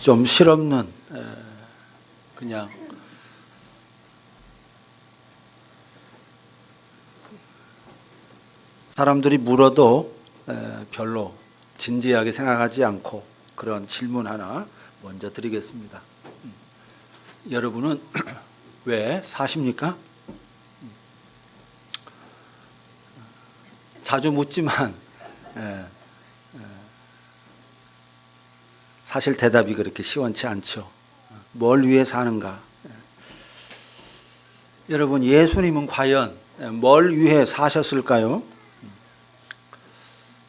좀 실없는 그냥 사람들이 물어도 별로 진지하게 생각하지 않고 그런 질문 하나 먼저 드리겠습니다. 여러분은 왜 사십니까? 자주 묻지만 사실 대답이 그렇게 시원치 않죠. 뭘 위해 사는가? 여러분, 예수님은 과연 뭘 위해 사셨을까요?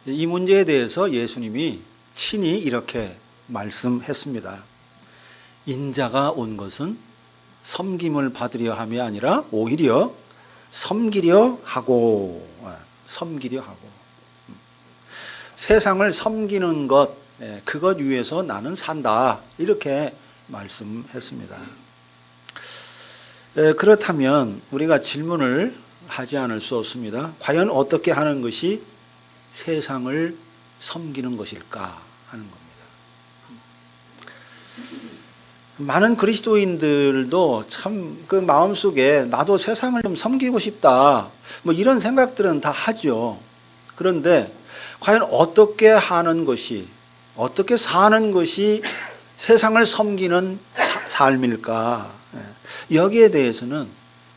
이 문제에 대해서 예수님이 친히 이렇게 말씀했습니다. 인자가 온 것은 섬김을 받으려 함이 아니라 오히려 섬기려 하고 세상을 섬기는 것, 그것 위해서 나는 산다, 이렇게 말씀했습니다. 그렇다면 우리가 질문을 하지 않을 수 없습니다. 과연 어떻게 하는 것이 세상을 섬기는 것일까 하는 겁니다. 많은 그리스도인들도 참 그 마음속에 나도 세상을 좀 섬기고 싶다, 뭐 이런 생각들은 다 하죠. 그런데 과연 어떻게 하는 것이, 어떻게 사는 것이 세상을 섬기는 삶일까? 여기에 대해서는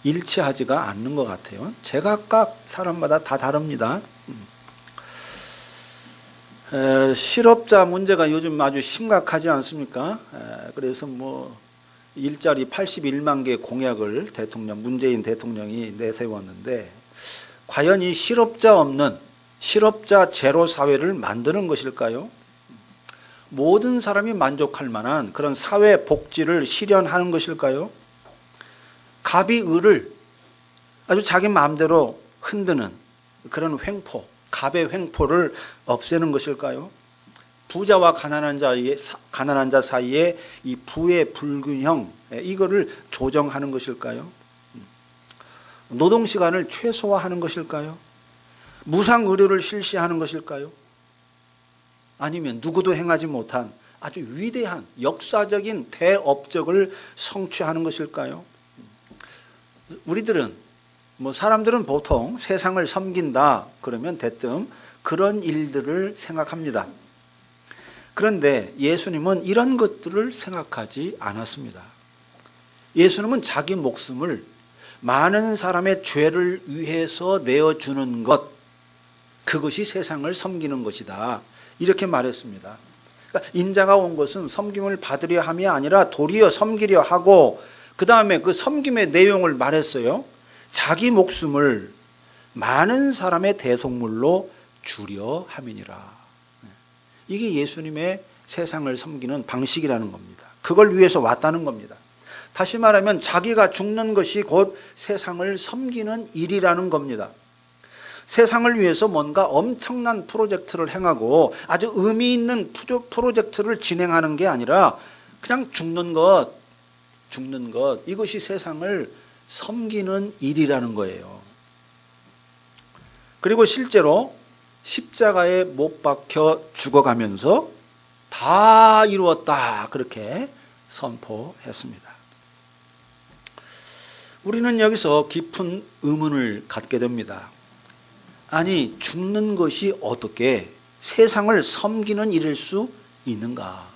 일치하지가 않는 것 같아요. 제각각 사람마다 다 다릅니다. 실업자 문제가 요즘 아주 심각하지 않습니까? 그래서 뭐 일자리 81만 개 공약을 문재인 대통령이 내세웠는데, 과연 이 실업자 없는, 실업자 제로 사회를 만드는 것일까요? 모든 사람이 만족할 만한 그런 사회 복지를 실현하는 것일까요? 갑이 을을 아주 자기 마음대로 흔드는 그런 횡포, 갑의 횡포를 없애는 것일까요? 부자와 가난한 자 사이에 이 부의 불균형, 이거를 조정하는 것일까요? 노동시간을 최소화하는 것일까요? 무상의료를 실시하는 것일까요? 아니면 누구도 행하지 못한 아주 위대한 역사적인 대업적을 성취하는 것일까요? 우리들은, 사람들은 보통 세상을 섬긴다 그러면 대뜸 그런 일들을 생각합니다. 그런데 예수님은 이런 것들을 생각하지 않았습니다. 예수님은 자기 목숨을 많은 사람의 죄를 위해서 내어주는 것, 그것이 세상을 섬기는 것이다, 이렇게 말했습니다. 그러니까 인자가 온 것은 섬김을 받으려 함이 아니라 도리어 섬기려 하고, 그 다음에 그 섬김의 내용을 말했어요. 자기 목숨을 많은 사람의 대속물로 주려 함이니라. 이게 예수님의 세상을 섬기는 방식이라는 겁니다. 그걸 위해서 왔다는 겁니다. 다시 말하면 자기가 죽는 것이 곧 세상을 섬기는 일이라는 겁니다. 세상을 위해서 뭔가 엄청난 프로젝트를 행하고 아주 의미 있는 프로젝트를 진행하는 게 아니라 그냥 죽는 것, 이것이 세상을 섬기는 일이라는 거예요. 그리고 실제로 십자가에 못 박혀 죽어가면서 다 이루었다, 그렇게 선포했습니다. 우리는 여기서 깊은 의문을 갖게 됩니다. 아니, 죽는 것이 어떻게 세상을 섬기는 일일 수 있는가?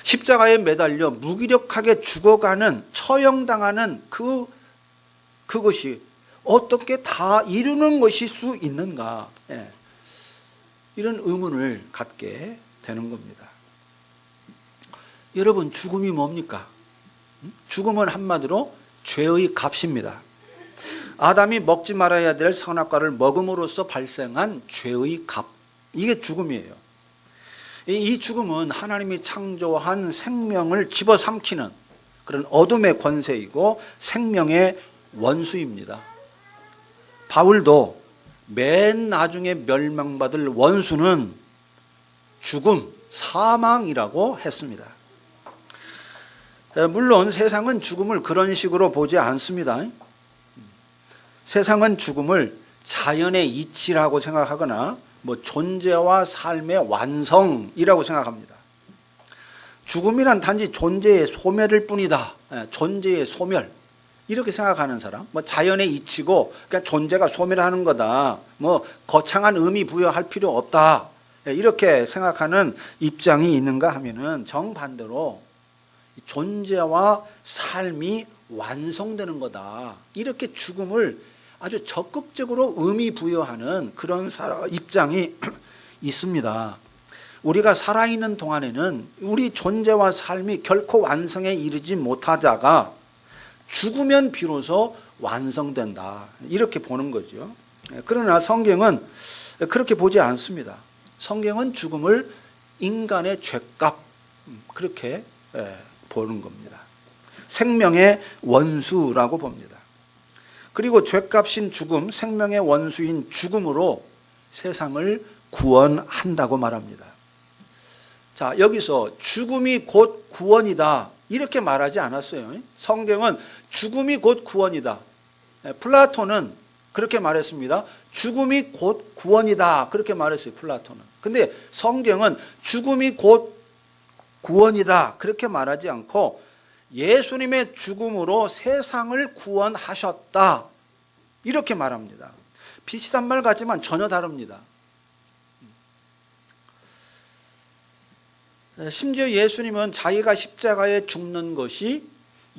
십자가에 매달려 무기력하게 죽어가는, 처형당하는 그것이 어떻게 다 이루는 것일 수 있는가? 이런 의문을 갖게 되는 겁니다. 여러분, 죽음이 뭡니까? 죽음은 한마디로 죄의 값입니다. 아담이 먹지 말아야 될 선악과를 먹음으로써 발생한 죄의 값, 이게 죽음이에요. 이 죽음은 하나님이 창조한 생명을 집어삼키는 그런 어둠의 권세이고 생명의 원수입니다. 바울도 맨 나중에 멸망받을 원수는 죽음, 사망이라고 했습니다. 물론 세상은 죽음을 그런 식으로 보지 않습니다. 세상은 죽음을 자연의 이치라고 생각하거나 존재와 삶의 완성이라고 생각합니다. 죽음이란 단지 존재의 소멸일 뿐이다. 존재의 소멸. 이렇게 생각하는 사람, 뭐 자연의 이치고 그러니까 존재가 소멸하는 거다. 뭐 거창한 의미 부여할 필요 없다. 이렇게 생각하는 입장이 있는가 하면은 정반대로 존재와 삶이 완성되는 거다. 이렇게 죽음을 아주 적극적으로 의미 부여하는 그런 입장이 있습니다. 우리가 살아있는 동안에는 우리 존재와 삶이 결코 완성에 이르지 못하다가 죽으면 비로소 완성된다. 이렇게 보는 거죠. 그러나 성경은 그렇게 보지 않습니다. 성경은 죽음을 인간의 죄값 그렇게 보는 겁니다. 생명의 원수라고 봅니다. 그리고 죄값인 죽음, 생명의 원수인 죽음으로 세상을 구원한다고 말합니다. 자, 여기서 죽음이 곧 구원이다 이렇게 말하지 않았어요. 성경은 죽음이 곧 구원이다. 플라톤은 그렇게 말했습니다. 죽음이 곧 구원이다 그렇게 말했어요. 플라톤은. 근데 성경은 죽음이 곧 구원이다 그렇게 말하지 않고 예수님의 죽음으로 세상을 구원하셨다 이렇게 말합니다. 비슷한 말 같지만 전혀 다릅니다. 심지어 예수님은 자기가 십자가에 죽는 것이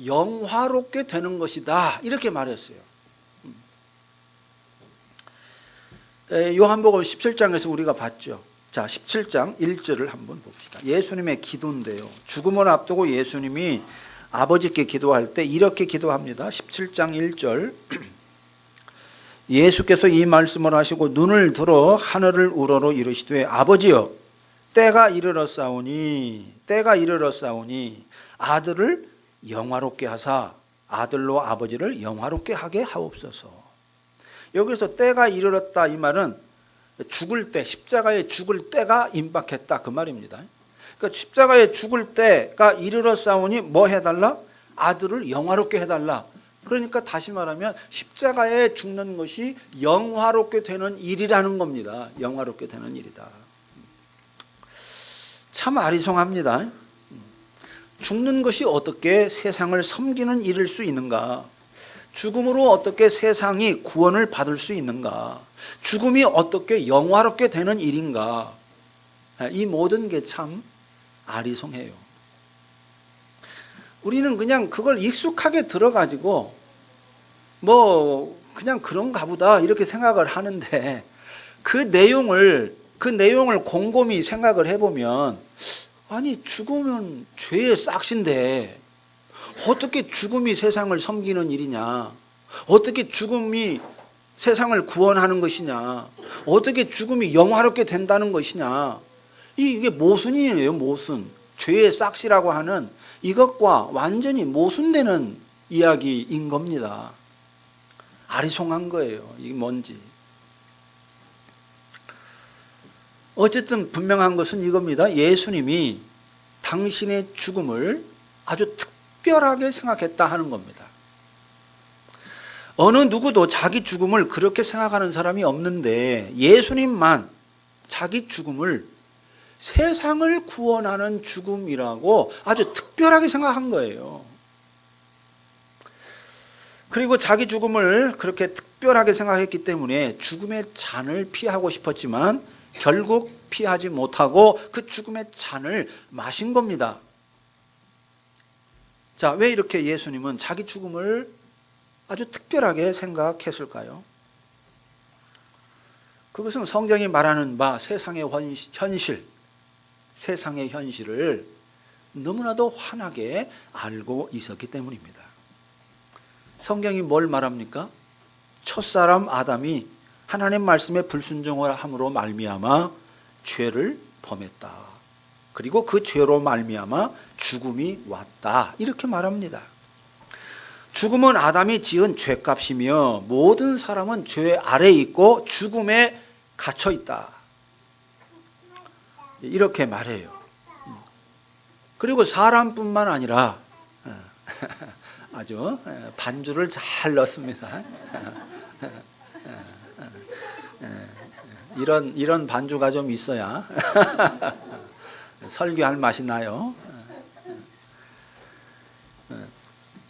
영화롭게 되는 것이다 이렇게 말했어요. 요한복음 17장에서 우리가 봤죠. 자, 17장 1절을 한번 봅시다. 예수님의 기도인데요. 죽음을 앞두고 예수님이 아버지께 기도할 때 이렇게 기도합니다. 17장 1절. 예수께서 이 말씀을 하시고 눈을 들어 하늘을 우러러 이르시되 아버지여 때가 이르렀사오니 아들을 영화롭게 하사 아들로 아버지를 영화롭게 하게 하옵소서. 여기서 때가 이르렀다 이 말은 죽을 때, 십자가에 죽을 때가 임박했다 그 말입니다. 그러니까 십자가에 죽을 때가 이르렀사오니 뭐 해달라? 아들을 영화롭게 해달라. 그러니까 다시 말하면 십자가에 죽는 것이 영화롭게 되는 일이라는 겁니다. 영화롭게 되는 일이다. 참 아리송합니다. 죽는 것이 어떻게 세상을 섬기는 일일 수 있는가? 죽음으로 어떻게 세상이 구원을 받을 수 있는가? 죽음이 어떻게 영화롭게 되는 일인가? 이 모든 게 참 아리송해요. 우리는 그냥 그걸 익숙하게 들어가지고 뭐 그냥 그런가 보다 이렇게 생각을 하는데 그 내용을 곰곰이 생각을 해보면 아니 죽으면 죄의 싹신데 어떻게 죽음이 세상을 섬기는 일이냐? 어떻게 죽음이 세상을 구원하는 것이냐? 어떻게 죽음이 영화롭게 된다는 것이냐? 이게 모순이에요, 모순. 죄의 싹시라고 하는 이것과 완전히 모순되는 이야기인 겁니다. 아리송한 거예요. 이게 뭔지. 어쨌든 분명한 것은 이겁니다. 예수님이 당신의 죽음을 아주 특별하게 생각했다 하는 겁니다. 어느 누구도 자기 죽음을 그렇게 생각하는 사람이 없는데 예수님만 자기 죽음을 세상을 구원하는 죽음이라고 아주 특별하게 생각한 거예요. 그리고 자기 죽음을 그렇게 특별하게 생각했기 때문에 죽음의 잔을 피하고 싶었지만 결국 피하지 못하고 그 죽음의 잔을 마신 겁니다. 자, 왜 이렇게 예수님은 자기 죽음을 아주 특별하게 생각했을까요? 그것은 성경이 말하는 바 세상의 현실을 너무나도 환하게 알고 있었기 때문입니다. 성경이 뭘 말합니까? 첫사람 아담이 하나님 말씀에 불순종을 함으로 말미암아 죄를 범했다. 그리고 그 죄로 말미암아 죽음이 왔다. 이렇게 말합니다. 죽음은 아담이 지은 죄값이며 모든 사람은 죄 아래에 있고 죽음에 갇혀 있다. 이렇게 말해요. 그리고 사람뿐만 아니라 아주 반주를 잘 넣습니다. 이런 반주가 좀 있어야 설교할 맛이 나요.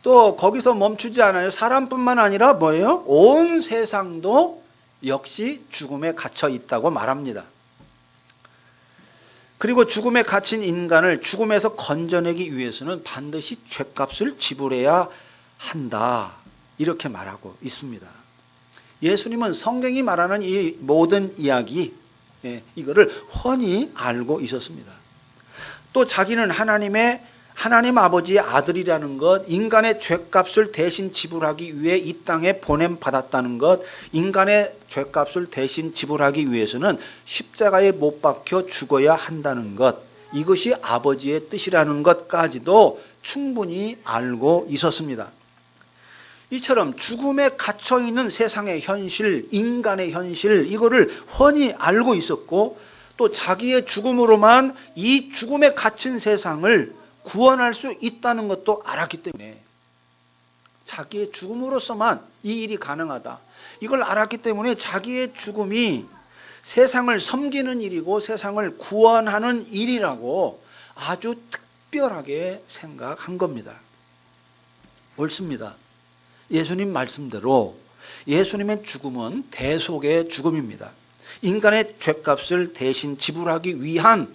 또 거기서 멈추지 않아요. 사람뿐만 아니라 뭐예요? 온 세상도 역시 죽음에 갇혀 있다고 말합니다. 그리고 죽음에 갇힌 인간을 죽음에서 건져내기 위해서는 반드시 죗값을 지불해야 한다. 이렇게 말하고 있습니다. 예수님은 성경이 말하는 이 모든 이야기, 이거를 훤히 알고 있었습니다. 또 자기는 하나님 아버지의 아들이라는 것, 인간의 죗값을 대신 지불하기 위해 이 땅에 보냄받았다는 것, 인간의 죗값을 대신 지불하기 위해서는 십자가에 못 박혀 죽어야 한다는 것, 이것이 아버지의 뜻이라는 것까지도 충분히 알고 있었습니다. 이처럼 죽음에 갇혀있는 세상의 현실, 인간의 현실, 이거를 훤히 알고 있었고, 또 자기의 죽음으로만 이 죽음에 갇힌 세상을 구원할 수 있다는 것도 알았기 때문에, 자기의 죽음으로서만 이 일이 가능하다, 이걸 알았기 때문에 자기의 죽음이 세상을 섬기는 일이고 세상을 구원하는 일이라고 아주 특별하게 생각한 겁니다. 옳습니다. 예수님 말씀대로 예수님의 죽음은 대속의 죽음입니다. 인간의 죗값을 대신 지불하기 위한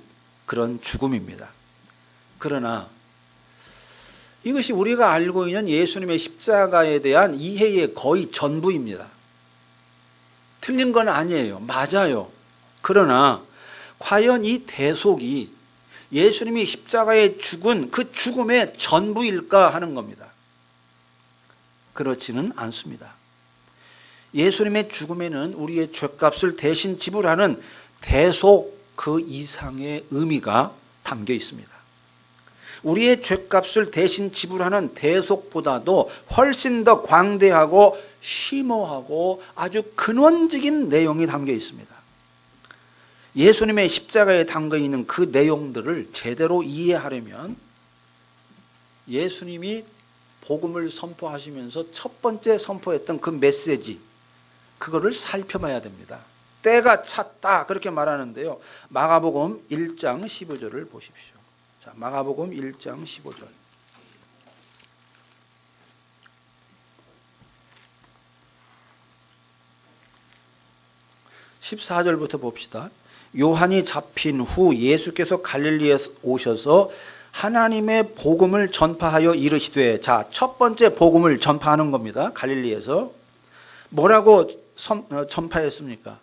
그런 죽음입니다. 그러나 이것이 우리가 알고 있는 예수님의 십자가에 대한 이해의 거의 전부입니다. 틀린 건 아니에요. 맞아요. 그러나 과연 이 대속이 예수님이 십자가에 죽은 그 죽음의 전부일까 하는 겁니다. 그렇지는 않습니다. 예수님의 죽음에는 우리의 죗값을 대신 지불하는 대속 그 이상의 의미가 담겨 있습니다. 우리의 죗값을 대신 지불하는 대속보다도 훨씬 더 광대하고 심오하고 아주 근원적인 내용이 담겨 있습니다. 예수님의 십자가에 담겨 있는 그 내용들을 제대로 이해하려면 예수님이 복음을 선포하시면서 첫 번째 선포했던 그 메시지, 그거를 살펴봐야 됩니다. 때가 찼다 그렇게 말하는데요. 마가복음 1장 15절을 보십시오. 자, 마가복음 1장 15절. (14절부터) 봅시다. 요한이 잡힌 후 예수께서 갈릴리에 오셔서 하나님의 복음을 전파하여 이르시되, 자, 첫 번째 복음을 전파하는 겁니다. 갈릴리에서 뭐라고 전파했습니까?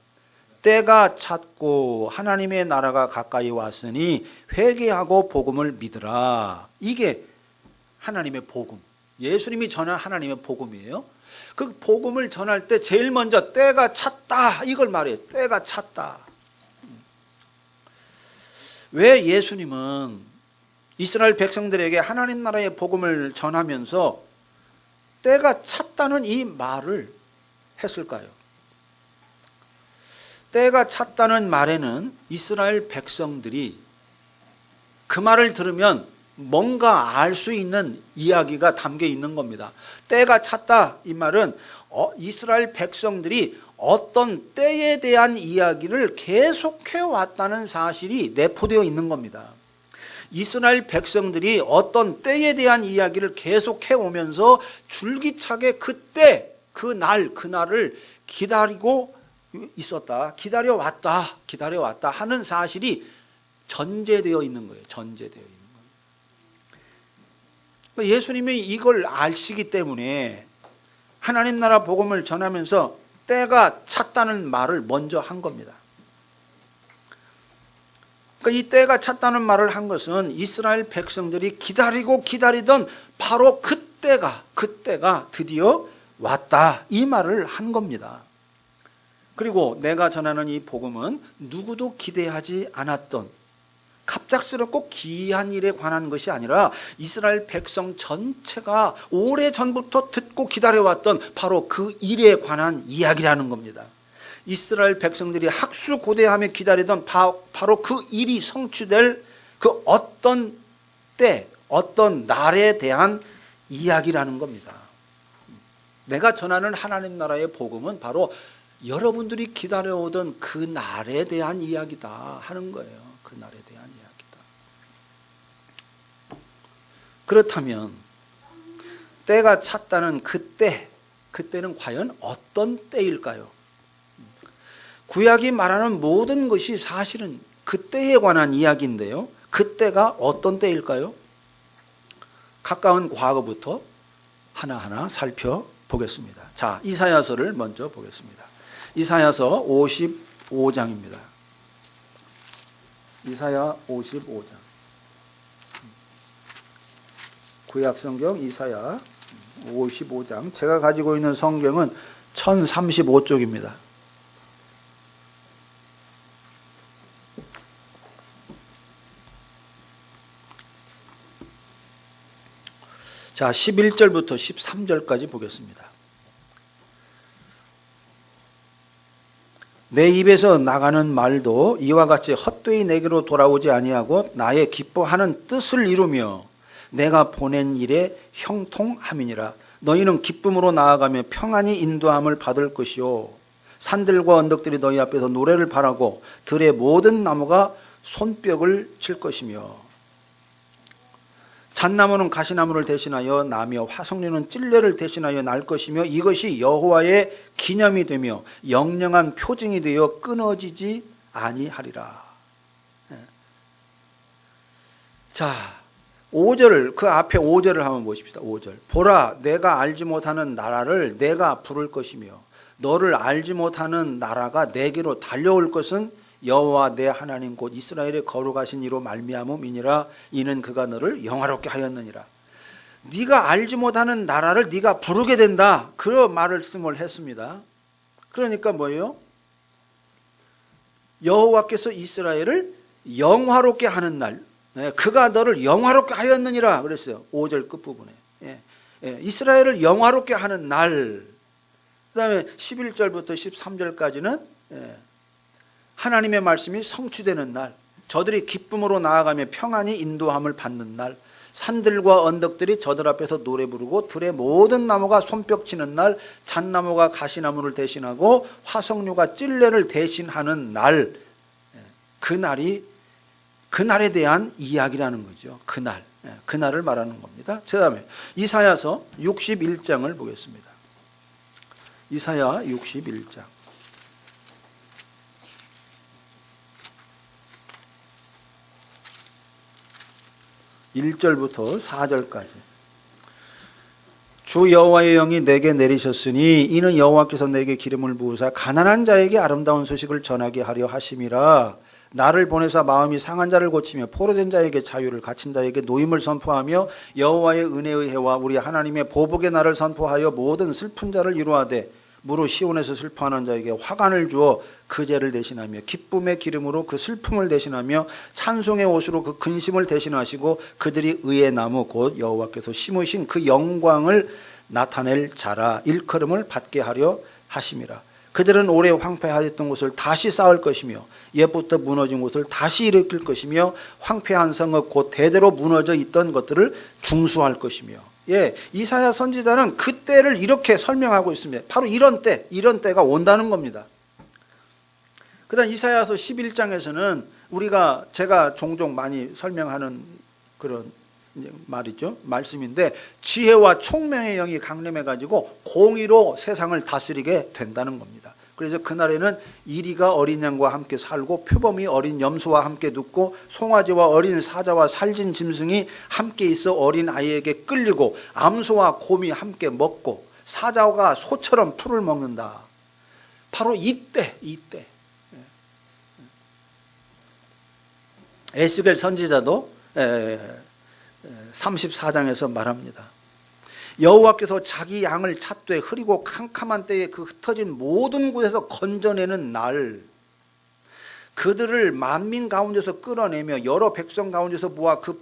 때가 찼고 하나님의 나라가 가까이 왔으니 회개하고 복음을 믿으라. 이게 하나님의 복음, 예수님이 전한 하나님의 복음이에요. 그 복음을 전할 때 제일 먼저 때가 찼다 이걸 말해요. 때가 찼다. 왜 예수님은 이스라엘 백성들에게 하나님 나라의 복음을 전하면서 때가 찼다는 이 말을 했을까요? 때가 찼다는 말에는 이스라엘 백성들이 그 말을 들으면 뭔가 알 수 있는 이야기가 담겨 있는 겁니다. 때가 찼다 이 말은 이스라엘 백성들이 어떤 때에 대한 이야기를 계속해 왔다는 사실이 내포되어 있는 겁니다. 이스라엘 백성들이 어떤 때에 대한 이야기를 계속해 오면서 줄기차게 그때, 그날을 기다리고 있었다, 기다려왔다 하는 사실이 전제되어 있는 거예요. 전제되어 있는 거예요. 예수님이 이걸 아시기 때문에 하나님 나라 복음을 전하면서 때가 찼다는 말을 먼저 한 겁니다. 그러니까 이 때가 찼다는 말을 한 것은 이스라엘 백성들이 기다리던 바로 그때가 드디어 왔다 이 말을 한 겁니다. 그리고 내가 전하는 이 복음은 누구도 기대하지 않았던 갑작스럽고 기이한 일에 관한 것이 아니라 이스라엘 백성 전체가 오래전부터 듣고 기다려왔던 바로 그 일에 관한 이야기라는 겁니다. 이스라엘 백성들이 학수고대하며 기다리던 바로 그 일이 성취될 그 어떤 때, 어떤 날에 대한 이야기라는 겁니다. 내가 전하는 하나님 나라의 복음은 바로 여러분들이 기다려오던 그 날에 대한 이야기다 하는 거예요. 그 날에 대한 이야기다. 그렇다면 때가 찼다는 그때는 과연 어떤 때일까요? 구약이 말하는 모든 것이 사실은 그때에 관한 이야기인데요. 그때가 어떤 때일까요? 가까운 과거부터 하나하나 살펴보겠습니다. 자, 이사야서를 먼저 보겠습니다. 이사야서 55장입니다. 이사야 55장. 구약성경 이사야 55장. 제가 가지고 있는 성경은 1035쪽입니다. 자, 11절부터 13절까지 보겠습니다. 내 입에서 나가는 말도 이와 같이 헛되이 내게로 돌아오지 아니하고 나의 기뻐하는 뜻을 이루며 내가 보낸 일에 형통함이니라. 너희는 기쁨으로 나아가며 평안히 인도함을 받을 것이요 산들과 언덕들이 너희 앞에서 노래를 바라고 들의 모든 나무가 손뼉을 칠 것이며 잣나무는 가시나무를 대신하여 나며 화석류는 찔레를 대신하여 날 것이며 이것이 여호와의 기념이 되며 영영한 표징이 되어 끊어지지 아니하리라. 자, 5절, 그 앞에 5절을 한번 보십시다. 5절. 보라, 내가 알지 못하는 나라를 내가 부를 것이며 너를 알지 못하는 나라가 내게로 달려올 것은 여호와 내 하나님 곧 이스라엘의 거룩하신 이로 말미암음이니라. 이는 그가 너를 영화롭게 하였느니라. 네가 알지 못하는 나라를 네가 부르게 된다. 그런 말씀을 했습니다. 그러니까 뭐예요? 여호와께서 이스라엘을 영화롭게 하는 날, 그가 너를 영화롭게 하였느니라 그랬어요. 5절 끝부분에. 이스라엘을 영화롭게 하는 날. 그 다음에 11절부터 13절까지는 하나님의 말씀이 성취되는 날, 저들이 기쁨으로 나아가며 평안히 인도함을 받는 날, 산들과 언덕들이 저들 앞에서 노래 부르고 들의 모든 나무가 손뼉치는 날, 잣나무가 가시나무를 대신하고 화석류가 찔레를 대신하는 날, 그날에 대한 이야기라는 거죠. 그날을 말하는 겁니다. 그 다음에 이사야서 61장을 보겠습니다. 이사야 61장. 1절부터 4절까지. 주 여호와의 영이 내게 내리셨으니 이는 여호와께서 내게 기름을 부으사 가난한 자에게 아름다운 소식을 전하게 하려 하심이라. 나를 보내사 마음이 상한 자를 고치며 포로된 자에게 자유를, 갇힌 자에게 노임을 선포하며 여호와의 은혜의 해와 우리 하나님의 보복의 날을 선포하여 모든 슬픈 자를 이루하되 무릇 시온에서 슬퍼하는 자에게 화관을 주어 그 죄를 대신하며 기쁨의 기름으로 그 슬픔을 대신하며 찬송의 옷으로 그 근심을 대신하시고 그들이 의의 나무 곧 여호와께서 심으신 그 영광을 나타낼 자라 일컬음을 받게 하려 하심이라. 그들은 오래 황폐하였던 곳을 다시 쌓을 것이며 옛부터 무너진 곳을 다시 일으킬 것이며 황폐한 성읍 곧 대대로 무너져 있던 것들을 중수할 것이며. 이사야 선지자는 그때를 이렇게 설명하고 있습니다. 바로 이런 때가 온다는 겁니다. 그 다음 이사야서 11장에서는 제가 종종 많이 설명하는 그런 말이죠. 말씀인데 지혜와 총명의 영이 강림해가지고 공의로 세상을 다스리게 된다는 겁니다. 그래서 그날에는 이리가 어린 양과 함께 살고 표범이 어린 염소와 함께 눕고 송아지와 어린 사자와 살진 짐승이 함께 있어 어린 아이에게 끌리고 암소와 곰이 함께 먹고 사자가 소처럼 풀을 먹는다. 바로 이때 에스겔 선지자도 34장에서 말합니다. 여호와께서 자기 양을 찾되 흐리고 캄캄한 때에 그 흩어진 모든 곳에서 건져내는 날, 그들을 만민 가운데서 끌어내며 여러 백성 가운데서 모아 그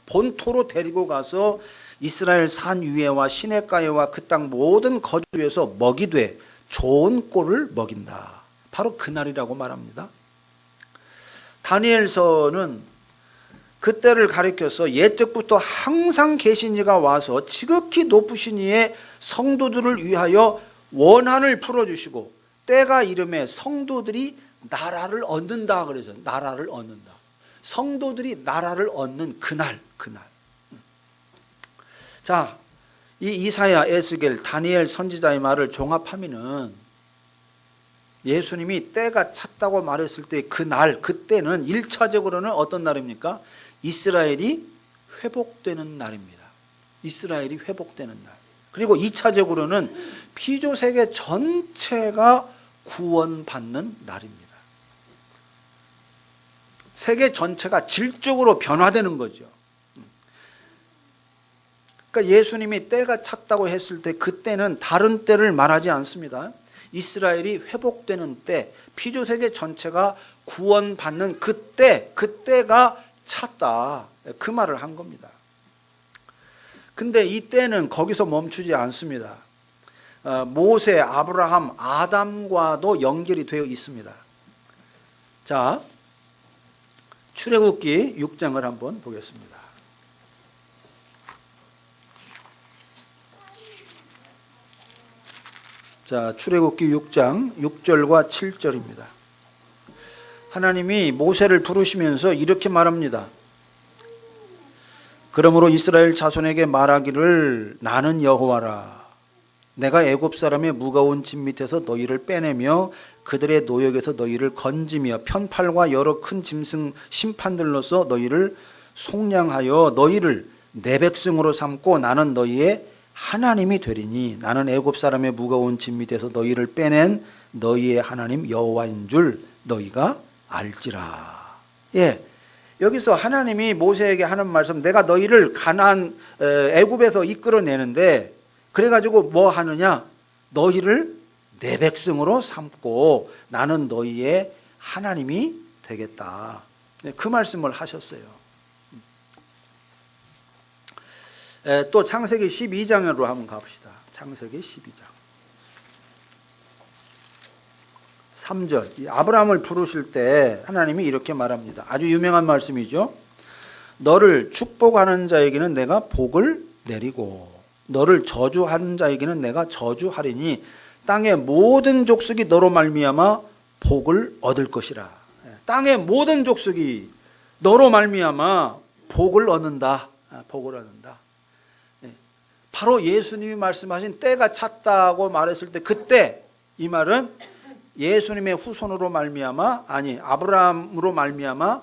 본토로 데리고 가서 이스라엘 산 위에와 시냇가에와 그 땅 모든 거주에서 먹이되 좋은 꼴을 먹인다. 바로 그날이라고 말합니다. 다니엘서는 그때를 가리켜서 옛적부터 항상 계신 이가 와서 지극히 높으신 이의 성도들을 위하여 원한을 풀어주시고 때가 이름에 성도들이 나라를 얻는다 그래서 나라를 얻는다. 성도들이 나라를 얻는 그날. 자, 이 이사야, 에스겔, 다니엘 선지자의 말을 종합하면은 예수님이 때가 찼다고 말했을 때 그날, 그때는 1차적으로는 어떤 날입니까? 이스라엘이 회복되는 날입니다. 이스라엘이 회복되는 날. 그리고 2차적으로는 피조 세계 전체가 구원받는 날입니다. 세계 전체가 질적으로 변화되는 거죠. 그러니까 예수님이 때가 찼다고 했을 때 그때는 다른 때를 말하지 않습니다. 이스라엘이 회복되는 때, 피조 세계 전체가 구원받는 그때가 찼다. 그 말을 한 겁니다. 근데 이 때는 거기서 멈추지 않습니다. 모세, 아브라함, 아담과도 연결이 되어 있습니다. 자, 출애굽기 6장을 한번 보겠습니다. 자, 출애굽기 6장 6절과 7절입니다. 하나님이 모세를 부르시면서 이렇게 말합니다. 그러므로 이스라엘 자손에게 말하기를 나는 여호와라. 내가 애굽 사람의 무거운 짐 밑에서 너희를 빼내며 그들의 노역에서 너희를 건지며 편팔과 여러 큰 짐승 심판들로서 너희를 속량하여 너희를 내 백성으로 삼고 나는 너희의 하나님이 되리니 나는 애굽 사람의 무거운 짐 밑에서 너희를 빼낸 너희의 하나님 여호와인 줄 너희가 알지라. 예, 여기서 하나님이 모세에게 하는 말씀, 내가 너희를 가나안 애굽에서 이끌어내는데 그래가지고 뭐 하느냐? 너희를 내 백성으로 삼고 나는 너희의 하나님이 되겠다. 그 말씀을 하셨어요. 또 창세기 12장으로 한번 가봅시다. 창세기 12장 3절. 아브라함을 부르실 때 하나님이 이렇게 말합니다. 아주 유명한 말씀이죠. 너를 축복하는 자에게는 내가 복을 내리고 너를 저주하는 자에게는 내가 저주하리니 땅의 모든 족속이 너로 말미암아 복을 얻을 것이라. 땅의 모든 족속이 너로 말미암아 복을 얻는다. 복을 얻는다. 바로 예수님이 말씀하신 때가 찼다고 말했을 때 그때 이 말은 예수님의 후손으로 말미암아 아브라함으로 말미암아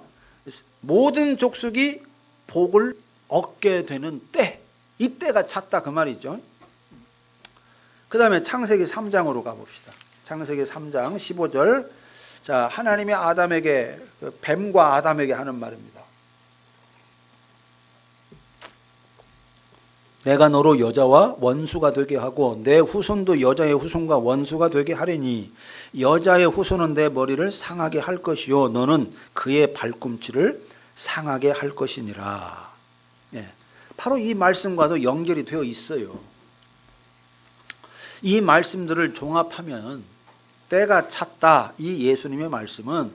모든 족속이 복을 얻게 되는 때, 이 때가 찼다 그 말이죠. 그 다음에 창세기 3장으로 가봅시다. 창세기 3장 15절. 자, 하나님이 아담에게 뱀과 아담에게 하는 말입니다. 내가 너로 여자와 원수가 되게 하고 내 후손도 여자의 후손과 원수가 되게 하리니 여자의 후손은 내 머리를 상하게 할 것이요 너는 그의 발꿈치를 상하게 할 것이니라. 예, 바로 이 말씀과도 연결이 되어 있어요. 이 말씀들을 종합하면 때가 찼다. 이 예수님의 말씀은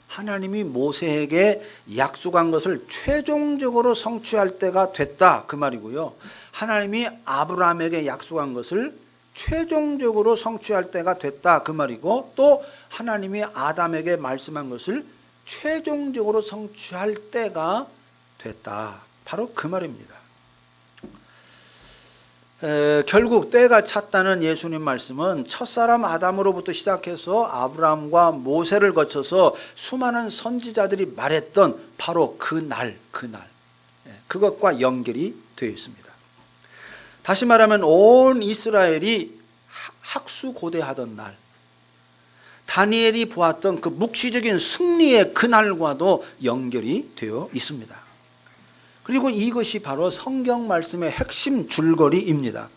하나님이 모세에게 약속한 것을 최종적으로 성취할 때가 됐다 그 말이고요. 하나님이 아브라함에게 약속한 것을 최종적으로 성취할 때가 됐다 그 말이고, 또 하나님이 아담에게 말씀한 것을 최종적으로 성취할 때가 됐다. 바로 그 말입니다. 결국 때가 찼다는 예수님 말씀은 첫사람 아담으로부터 시작해서 아브라함과 모세를 거쳐서 수많은 선지자들이 말했던 바로 그날 그것과 연결이 되어 있습니다. 다시 말하면 온 이스라엘이 학수고대하던 날, 다니엘이 보았던 그 묵시적인 승리의 그날과도 연결이 되어 있습니다. 그리고 이것이 바로 성경 말씀의 핵심 줄거리입니다.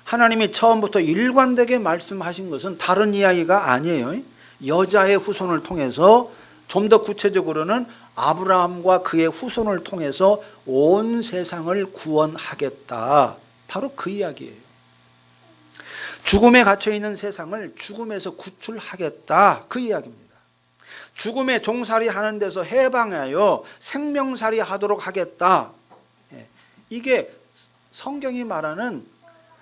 하나님이 처음부터 일관되게 말씀하신 것은 다른 이야기가 아니에요. 여자의 후손을 통해서, 좀 더 구체적으로는 아브라함과 그의 후손을 통해서 온 세상을 구원하겠다. 바로 그 이야기예요. 죽음에 갇혀있는 세상을 죽음에서 구출하겠다. 그 이야기입니다. 죽음에 종살이 하는 데서 해방하여 생명살이 하도록 하겠다. 이게 성경이 말하는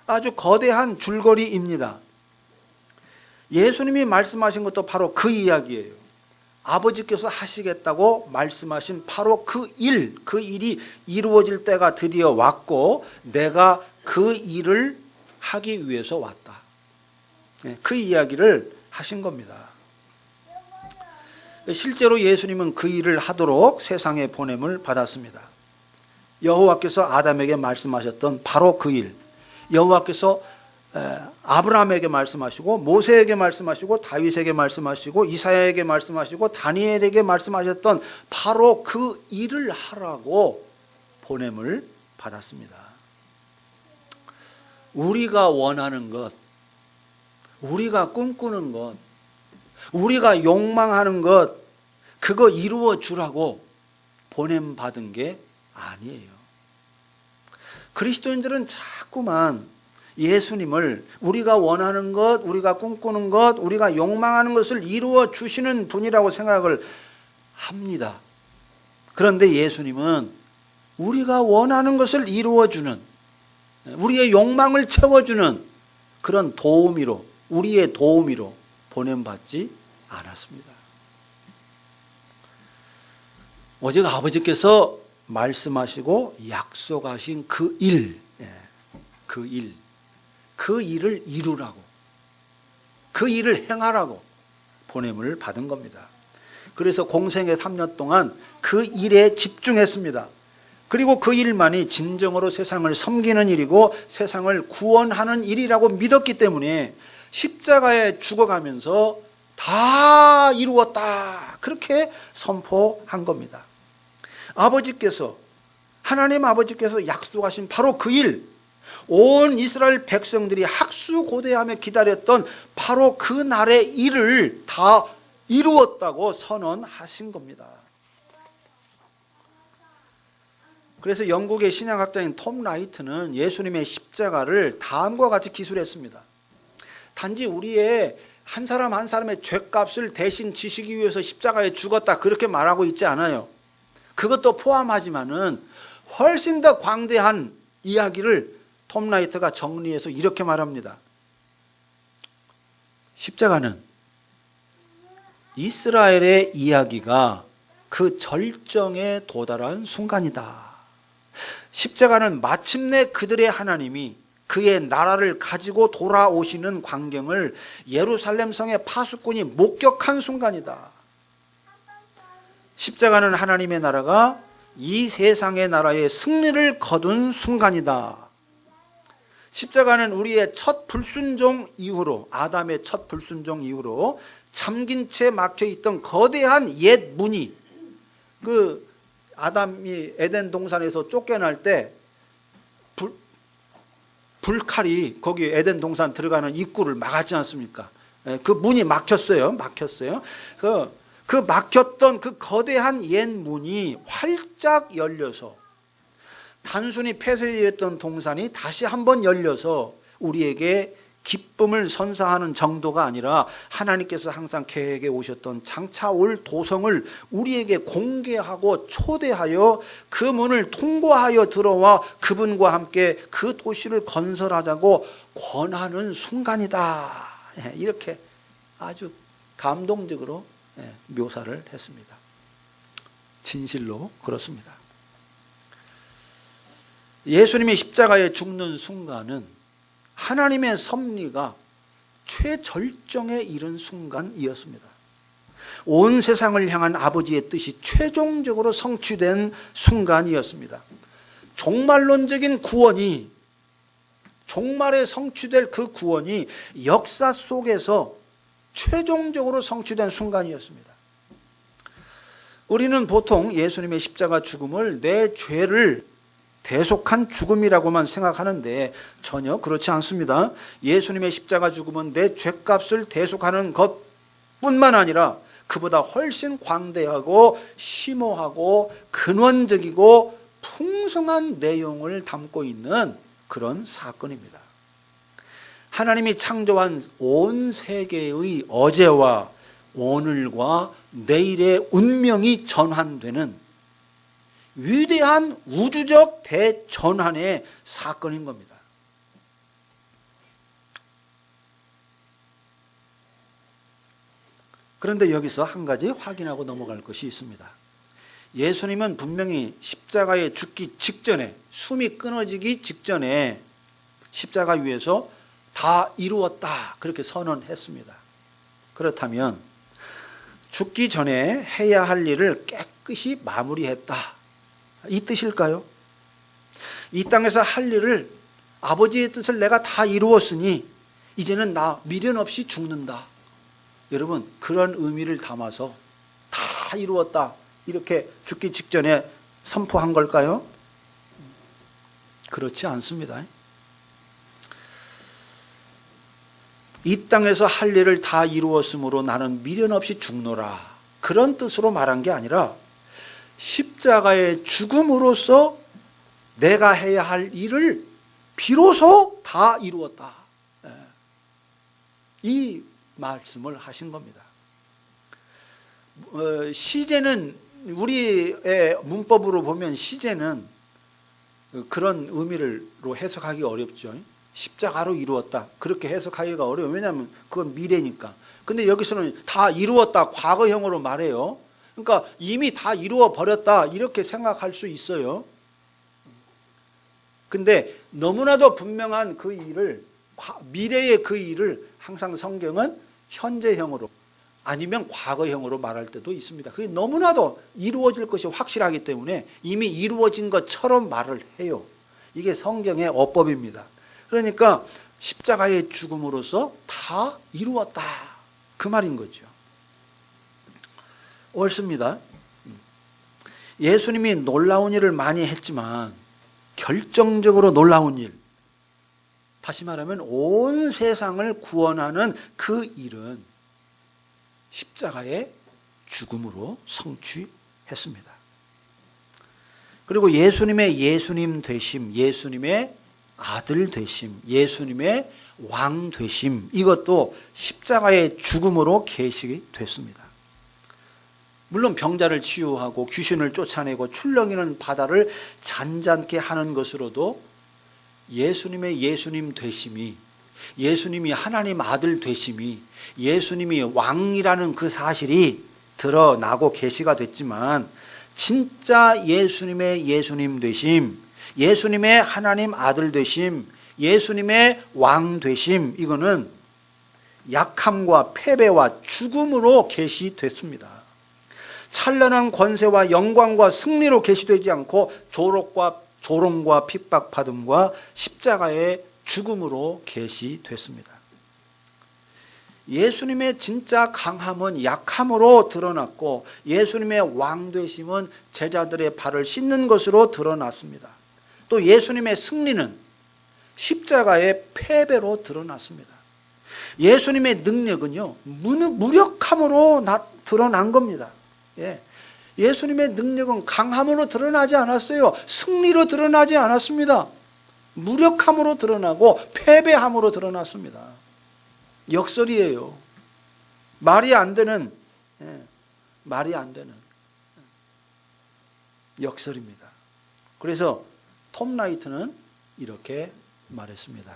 아주 거대한 줄거리입니다. 예수님이 말씀하신 것도 바로 그 이야기예요. 아버지께서 하시겠다고 말씀하신 바로 그 일이 이루어질 때가 드디어 왔고 내가 그 일을 하기 위해서 왔다. 그 이야기를 하신 겁니다. 실제로 예수님은 그 일을 하도록 세상에 보냄을 받았습니다. 여호와께서 아담에게 말씀하셨던 바로 그 일, 여호와께서 아브라함에게 말씀하시고 모세에게 말씀하시고 다윗에게 말씀하시고 이사야에게 말씀하시고 다니엘에게 말씀하셨던 바로 그 일을 하라고 보냄을 받았습니다. 우리가 원하는 것, 우리가 꿈꾸는 것, 우리가 욕망하는 것, 그거 이루어 주라고 보냄 받은 게 아니에요. 그리스도인들은 자꾸만 예수님을 우리가 원하는 것, 우리가 꿈꾸는 것, 우리가 욕망하는 것을 이루어 주시는 분이라고 생각을 합니다. 그런데 예수님은 우리가 원하는 것을 이루어 주는, 우리의 욕망을 채워주는 그런 도우미로, 우리의 도우미로 보냄받지 않았습니다. 오직 아버지께서 말씀하시고 약속하신 그 일, 그 일을 이루라고, 그 일을 행하라고 보냄을 받은 겁니다. 그래서 공생의 3년 동안 그 일에 집중했습니다. 그리고 그 일만이 진정으로 세상을 섬기는 일이고 세상을 구원하는 일이라고 믿었기 때문에 십자가에 죽어가면서 다 이루었다, 그렇게 선포한 겁니다. 아버지께서, 하나님 아버지께서 약속하신 바로 그 일, 온 이스라엘 백성들이 학수고대하며 기다렸던 바로 그 날의 일을 다 이루었다고 선언하신 겁니다. 그래서 영국의 신약학자인 톰 라이트는 예수님의 십자가를 다음과 같이 기술했습니다. 단지 우리의 한 사람 한 사람의 죄값을 대신 지시기 위해서 십자가에 죽었다, 그렇게 말하고 있지 않아요. 그것도 포함하지만은 훨씬 더 광대한 이야기를 톰 라이트가 정리해서 이렇게 말합니다. 십자가는 이스라엘의 이야기가 그 절정에 도달한 순간이다. 십자가는 마침내 그들의 하나님이 그의 나라를 가지고 돌아오시는 광경을 예루살렘 성의 파수꾼이 목격한 순간이다. 십자가는 하나님의 나라가 이 세상의 나라의 승리를 거둔 순간이다. 십자가는 우리의 첫 불순종 이후로, 아담의 첫 불순종 이후로 잠긴 채 막혀있던 거대한 옛 문이, 그 아담이 에덴 동산에서 쫓겨날 때 불칼이 거기 에덴 동산 들어가는 입구를 막았지 않습니까? 그 문이 막혔어요. 그 막혔던 그 거대한 옛 문이 활짝 열려서 단순히 폐쇄되었던 동산이 다시 한번 열려서 우리에게 기쁨을 선사하는 정도가 아니라 하나님께서 항상 계획해 오셨던 장차 올 도성을 우리에게 공개하고 초대하여 그 문을 통과하여 들어와 그분과 함께 그 도시를 건설하자고 권하는 순간이다. 이렇게 아주 감동적으로 묘사를 했습니다. 진실로 그렇습니다. 예수님이 십자가에 죽는 순간은 하나님의 섭리가 최절정에 이른 순간이었습니다. 온 세상을 향한 아버지의 뜻이 최종적으로 성취된 순간이었습니다. 종말론적인 구원이, 종말에 성취될 그 구원이 역사 속에서 최종적으로 성취된 순간이었습니다. 우리는 보통 예수님의 십자가 죽음을 내 죄를 대속한 죽음이라고만 생각하는데 전혀 그렇지 않습니다. 예수님의 십자가 죽음은 내 죄값을 대속하는 것뿐만 아니라 그보다 훨씬 광대하고 심오하고 근원적이고 풍성한 내용을 담고 있는 그런 사건입니다. 하나님이 창조한 온 세계의 어제와 오늘과 내일의 운명이 전환되는 위대한 우주적 대전환의 사건인 겁니다. 그런데 여기서 한 가지 확인하고 넘어갈 것이 있습니다. 예수님은 분명히 십자가에 죽기 직전에, 숨이 끊어지기 직전에 십자가 위에서 다 이루었다 그렇게 선언했습니다. 그렇다면 죽기 전에 해야 할 일을 깨끗이 마무리했다 이 뜻일까요? 이 땅에서 할 일을 아버지의 뜻을 내가 다 이루었으니 이제는 나 미련 없이 죽는다. 여러분 그런 의미를 담아서 다 이루었다 이렇게 죽기 직전에 선포한 걸까요? 그렇지 않습니다. 이 땅에서 할 일을 다 이루었으므로 나는 미련 없이 죽노라 그런 뜻으로 말한 게 아니라 십자가의 죽음으로써 내가 해야 할 일을 비로소 다 이루었다 이 말씀을 하신 겁니다. 시제는 우리의 문법으로 보면 시제는 그런 의미로 해석하기 어렵죠. 십자가로 이루었다 그렇게 해석하기가 어려워요. 왜냐하면 그건 미래니까. 근데 여기서는 다 이루었다 과거형으로 말해요. 그러니까 이미 다 이루어 버렸다 이렇게 생각할 수 있어요. 근데 너무나도 분명한 그 일을 미래의 그 일을 항상 성경은 현재형으로 아니면 과거형으로 말할 때도 있습니다. 그게 너무나도 이루어질 것이 확실하기 때문에 이미 이루어진 것처럼 말을 해요. 이게 성경의 어법입니다. 그러니까 십자가의 죽음으로써 다 이루었다 그 말인 거죠. 옳습니다. 예수님이 놀라운 일을 많이 했지만 결정적으로 놀라운 일, 다시 말하면 온 세상을 구원하는 그 일은 십자가의 죽음으로 성취했습니다. 그리고 예수님의 예수님 되심, 예수님의 아들 되심, 예수님의 왕 되심 이것도 십자가의 죽음으로 계시됐습니다. 물론 병자를 치유하고 귀신을 쫓아내고 출렁이는 바다를 잔잔케 하는 것으로도 예수님의 예수님 되심이, 예수님이 하나님 아들 되심이, 예수님이 왕이라는 그 사실이 드러나고 계시가 됐지만 진짜 예수님의 예수님 되심, 예수님의 하나님 아들 되심, 예수님의 왕 되심 이거는 약함과 패배와 죽음으로 계시됐습니다. 찬란한 권세와 영광과 승리로 계시되지 않고 조롱과 핍박받음과 십자가의 죽음으로 계시됐습니다. 예수님의 진짜 강함은 약함으로 드러났고 예수님의 왕되심은 제자들의 발을 씻는 것으로 드러났습니다. 또 예수님의 승리는 십자가의 패배로 드러났습니다. 예수님의 능력은요 무력함으로 드러난 겁니다. 예수님의 능력은 강함으로 드러나지 않았어요. 승리로 드러나지 않았습니다. 무력함으로 드러나고 패배함으로 드러났습니다. 역설이에요. 말이 안 되는 역설입니다. 그래서 톰 라이트는 이렇게 말했습니다.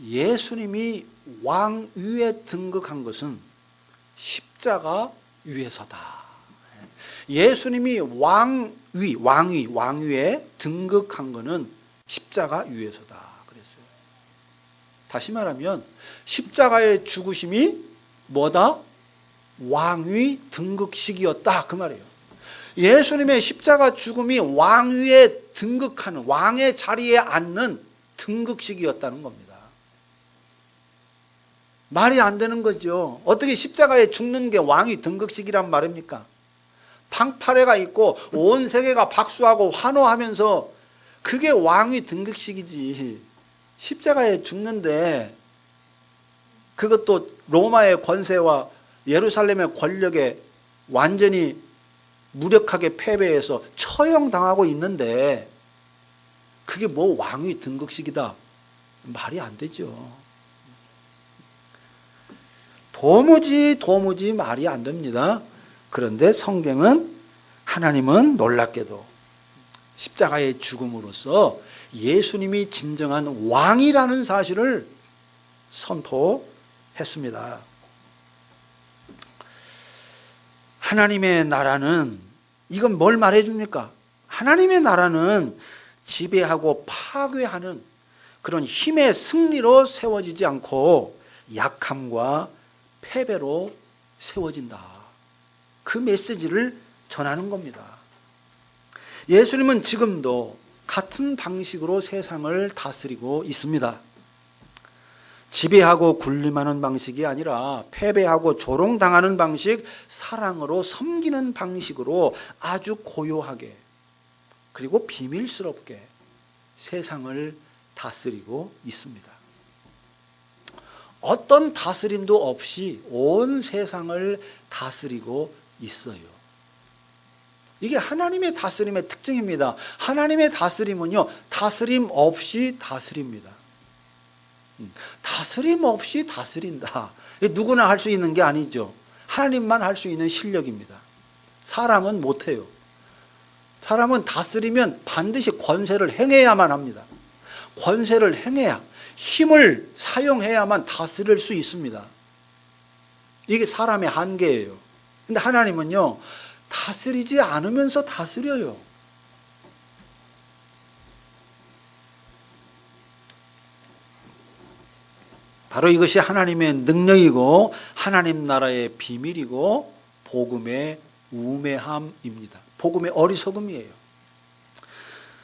예수님이 왕위에 등극한 것은 십자가 위에서다. 예수님이 왕위에 등극한 것은 십자가 위에서다 그랬어요. 다시 말하면 십자가의 죽으심이 뭐다? 왕위 등극식이었다 그 말이에요. 예수님의 십자가 죽음이 왕위에 등극하는, 왕의 자리에 앉는 등극식이었다는 겁니다. 말이 안 되는 거죠. 어떻게 십자가에 죽는 게 왕위 등극식이란 말입니까? 방파레가 있고 온 세계가 박수하고 환호하면서 그게 왕위 등극식이지. 십자가에 죽는데 그것도 로마의 권세와 예루살렘의 권력에 완전히 무력하게 패배해서 처형당하고 있는데 그게 뭐 왕위 등극식이다. 말이 안 되죠. 도무지 말이 안 됩니다. 그런데 성경은 하나님은 놀랍게도 십자가의 죽음으로써 예수님이 진정한 왕이라는 사실을 선포했습니다. 하나님의 나라는 이건 뭘 말해줍니까? 하나님의 나라는 지배하고 파괴하는 그런 힘의 승리로 세워지지 않고 약함과 패배로 세워진다. 그 메시지를 전하는 겁니다. 예수님은 지금도 같은 방식으로 세상을 다스리고 있습니다. 지배하고 군림하는 방식이 아니라 패배하고 조롱당하는 방식, 사랑으로 섬기는 방식으로 아주 고요하게 그리고 비밀스럽게 세상을 다스리고 있습니다. 어떤 다스림도 없이 온 세상을 다스리고 있어요. 이게 하나님의 다스림의 특징입니다. 하나님의 다스림은요, 다스림 없이 다스립니다. 다스림 없이 다스린다. 누구나 할 수 있는 게 아니죠. 하나님만 할 수 있는 실력입니다. 사람은 못해요. 사람은 다스리면 반드시 권세를 행해야만 합니다. 권세를 행해야, 힘을 사용해야만 다스릴 수 있습니다. 이게 사람의 한계예요. 근데 하나님은요, 다스리지 않으면서 다스려요. 바로 이것이 하나님의 능력이고 하나님 나라의 비밀이고 복음의 우매함입니다. 복음의 어리석음이에요.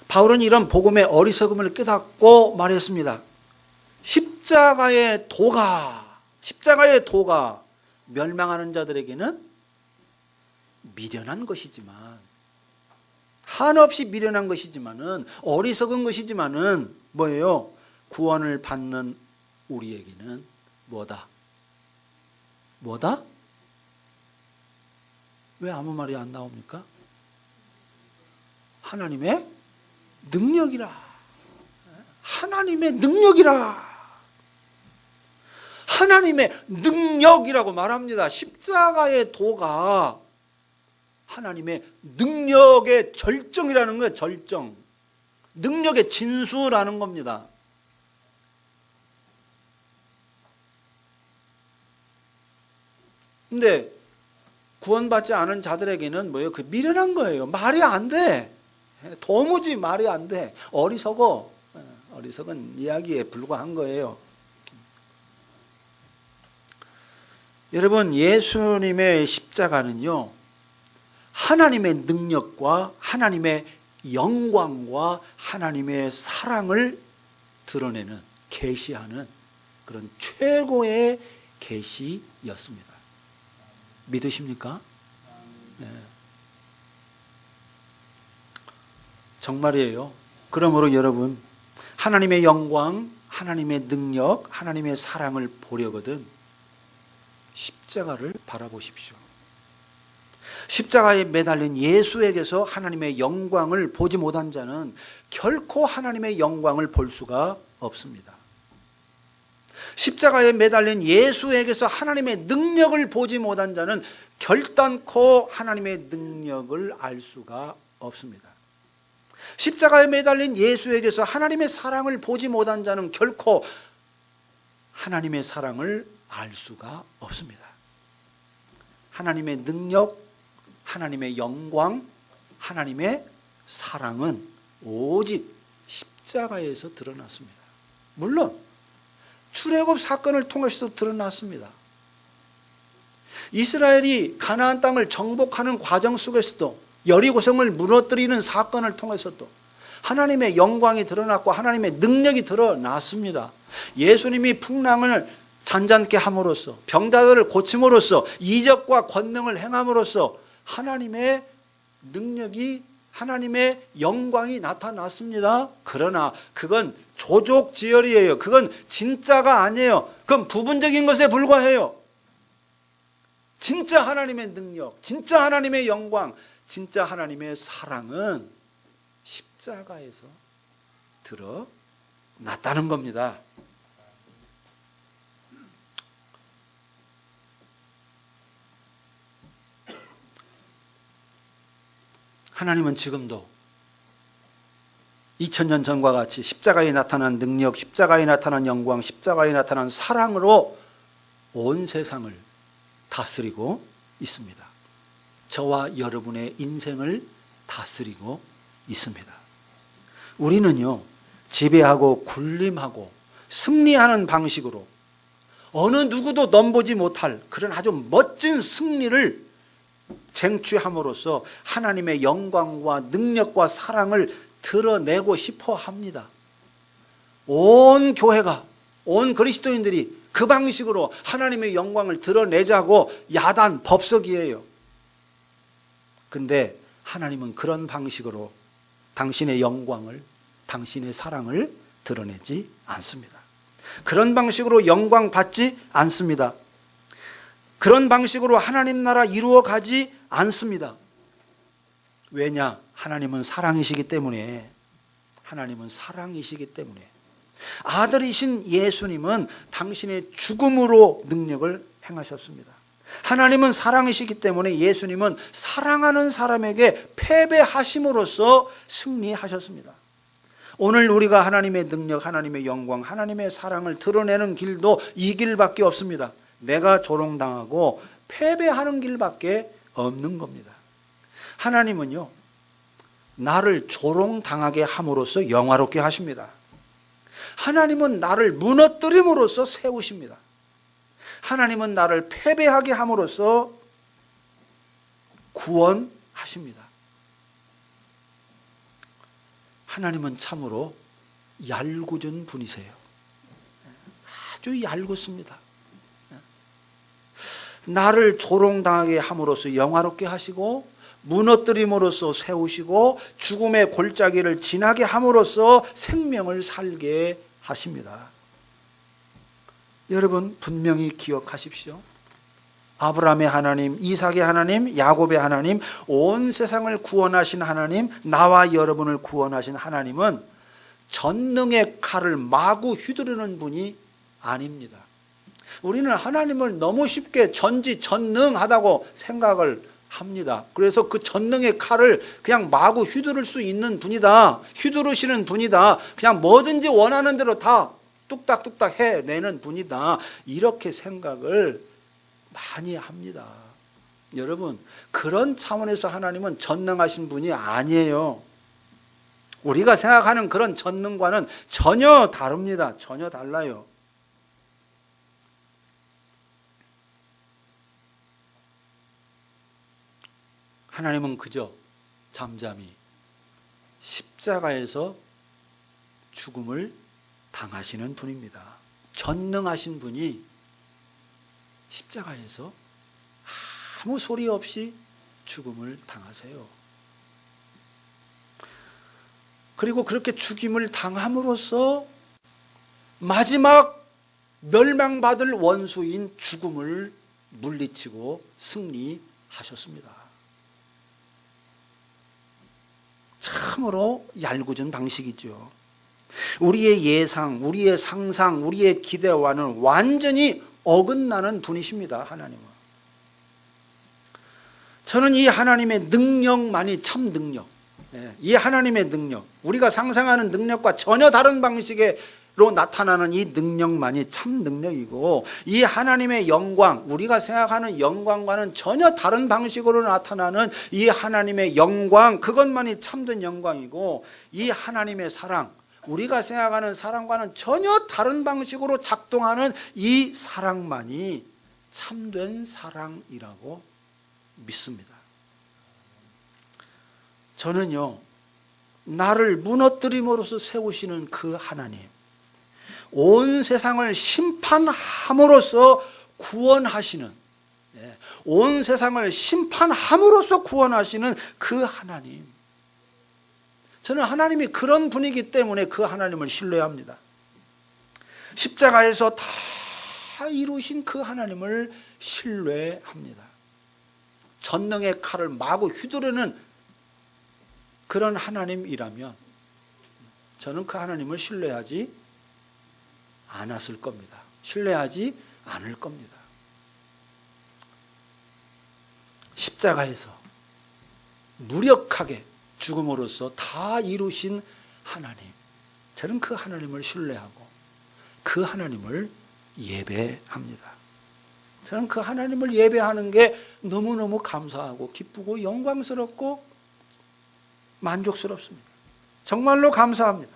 바울은 이런 복음의 어리석음을 깨닫고 말했습니다. 십자가의 도가 멸망하는 자들에게는 미련한 것이지만, 한없이 미련한 것이지만은, 어리석은 것이지만은 뭐예요? 구원을 받는 우리에게는 뭐다? 왜 아무 말이 안 나옵니까? 하나님의 능력이라. 하나님의 능력이라. 하나님의 능력이라고 말합니다. 십자가의 도가 하나님의 능력의 절정이라는 거예요. 절정. 능력의 진수라는 겁니다. 근데 구원받지 않은 자들에게는 뭐예요? 그 미련한 거예요. 말이 안 돼. 도무지 말이 안 돼. 어리석은 이야기에 불과한 거예요. 여러분, 예수님의 십자가는요, 하나님의 능력과 하나님의 영광과 하나님의 사랑을 드러내는, 계시하는 그런 최고의 계시였습니다. 믿으십니까? 네. 정말이에요. 그러므로 여러분, 하나님의 영광, 하나님의 능력, 하나님의 사랑을 보려거든 십자가를 바라보십시오. 십자가에 매달린 예수에게서 하나님의 영광을 보지 못한 자는 결코 하나님의 영광을 볼 수가 없습니다. 십자가에 매달린 예수에게서 하나님의 능력을 보지 못한 자는 결단코 하나님의 능력을 알 수가 없습니다. 십자가에 매달린 예수에게서 하나님의 사랑을 보지 못한 자는 결코 하나님의 사랑을 알 수가 없습니다. 하나님의 능력, 하나님의 영광, 하나님의 사랑은 오직 십자가에서 드러났습니다. 물론 출애굽 사건을 통해서도 드러났습니다. 이스라엘이 가나안 땅을 정복하는 과정 속에서도, 여리고성을 무너뜨리는 사건을 통해서도 하나님의 영광이 드러났고 하나님의 능력이 드러났습니다. 예수님이 풍랑을 잔잔케 함으로써, 병자들을 고침으로써, 이적과 권능을 행함으로써 하나님의 능력이, 하나님의 영광이 나타났습니다. 그러나 그건 조족지혈이에요. 그건 진짜가 아니에요. 그건 부분적인 것에 불과해요. 진짜 하나님의 능력, 진짜 하나님의 영광, 진짜 하나님의 사랑은 십자가에서 드러났다는 겁니다. 하나님은 지금도 2000년 전과 같이 십자가에 나타난 능력, 십자가에 나타난 영광, 십자가에 나타난 사랑으로 온 세상을 다스리고 있습니다. 저와 여러분의 인생을 다스리고 있습니다. 우리는요, 지배하고 군림하고 승리하는 방식으로 어느 누구도 넘보지 못할 그런 아주 멋진 승리를 쟁취함으로써 하나님의 영광과 능력과 사랑을 드러내고 싶어 합니다. 온 교회가, 온 그리스도인들이 그 방식으로 하나님의 영광을 드러내자고 야단 법석이에요. 근데 하나님은 그런 방식으로 당신의 영광을, 당신의 사랑을 드러내지 않습니다. 그런 방식으로 영광 받지 않습니다. 그런 방식으로 하나님 나라 이루어 가지 않습니다. 왜냐? 하나님은 사랑이시기 때문에. 하나님은 사랑이시기 때문에. 아들이신 예수님은 당신의 죽음으로 능력을 행하셨습니다. 하나님은 사랑이시기 때문에 예수님은 사랑하는 사람에게 패배하심으로써 승리하셨습니다. 오늘 우리가 하나님의 능력, 하나님의 영광, 하나님의 사랑을 드러내는 길도 이 길밖에 없습니다. 내가 조롱당하고 패배하는 길밖에 없는 겁니다. 하나님은요, 나를 조롱당하게 함으로써 영화롭게 하십니다. 하나님은 나를 무너뜨림으로써 세우십니다. 하나님은 나를 패배하게 함으로써 구원하십니다. 하나님은 참으로 얄궂은 분이세요. 아주 얄궂습니다. 나를 조롱당하게 함으로써 영화롭게 하시고 무너뜨림으로써 세우시고 죽음의 골짜기를 지나게 함으로써 생명을 살게 하십니다. 여러분 분명히 기억하십시오. 아브라함의 하나님, 이삭의 하나님, 야곱의 하나님, 온 세상을 구원하신 하나님, 나와 여러분을 구원하신 하나님은 전능의 칼을 마구 휘두르는 분이 아닙니다. 우리는 하나님을 너무 쉽게 전지전능하다고 생각을 합니다. 그래서 그 전능의 칼을 그냥 마구 휘두를 수 있는 분이다, 휘두르시는 분이다, 그냥 뭐든지 원하는 대로 다 뚝딱뚝딱 해내는 분이다, 이렇게 생각을 많이 합니다. 여러분, 그런 차원에서 하나님은 전능하신 분이 아니에요. 우리가 생각하는 그런 전능과는 전혀 다릅니다. 전혀 달라요. 하나님은 그저 잠잠히 십자가에서 죽음을 당하시는 분입니다. 전능하신 분이 십자가에서 아무 소리 없이 죽음을 당하세요. 그리고 그렇게 죽임을 당함으로써 마지막 멸망받을 원수인 죽음을 물리치고 승리하셨습니다. 참으로 얄궂은 방식이죠. 우리의 예상, 우리의 상상, 우리의 기대와는 완전히 어긋나는 분이십니다. 하나님은. 저는 이 하나님의 능력만이 참 능력, 이 하나님의 능력, 우리가 상상하는 능력과 전혀 다른 방식으로 나타나는 이 능력만이 참 능력이고, 이 하나님의 영광, 우리가 생각하는 영광과는 전혀 다른 방식으로 나타나는 이 하나님의 영광, 그것만이 참된 영광이고, 이 하나님의 사랑, 우리가 생각하는 사랑과는 전혀 다른 방식으로 작동하는 이 사랑만이 참된 사랑이라고 믿습니다. 저는요, 나를 무너뜨림으로써 세우시는 그 하나님, 온 세상을 심판함으로써 구원하시는, 온 세상을 심판함으로써 구원하시는 그 하나님, 저는 하나님이 그런 분이기 때문에 그 하나님을 신뢰합니다. 십자가에서 다 이루신 그 하나님을 신뢰합니다. 전능의 칼을 마구 휘두르는 그런 하나님이라면 저는 그 하나님을 신뢰하지 않았을 겁니다. 신뢰하지 않을 겁니다. 십자가에서 무력하게 죽음으로써 다 이루신 하나님, 저는 그 하나님을 신뢰하고 그 하나님을 예배합니다. 저는 그 하나님을 예배하는 게 너무너무 감사하고 기쁘고 영광스럽고 만족스럽습니다. 정말로 감사합니다.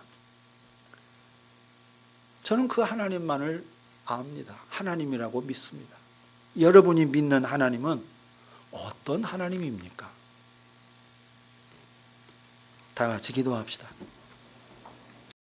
저는 그 하나님만을 압니다. 하나님이라고 믿습니다. 여러분이 믿는 하나님은 어떤 하나님입니까? 다 같이 기도합시다.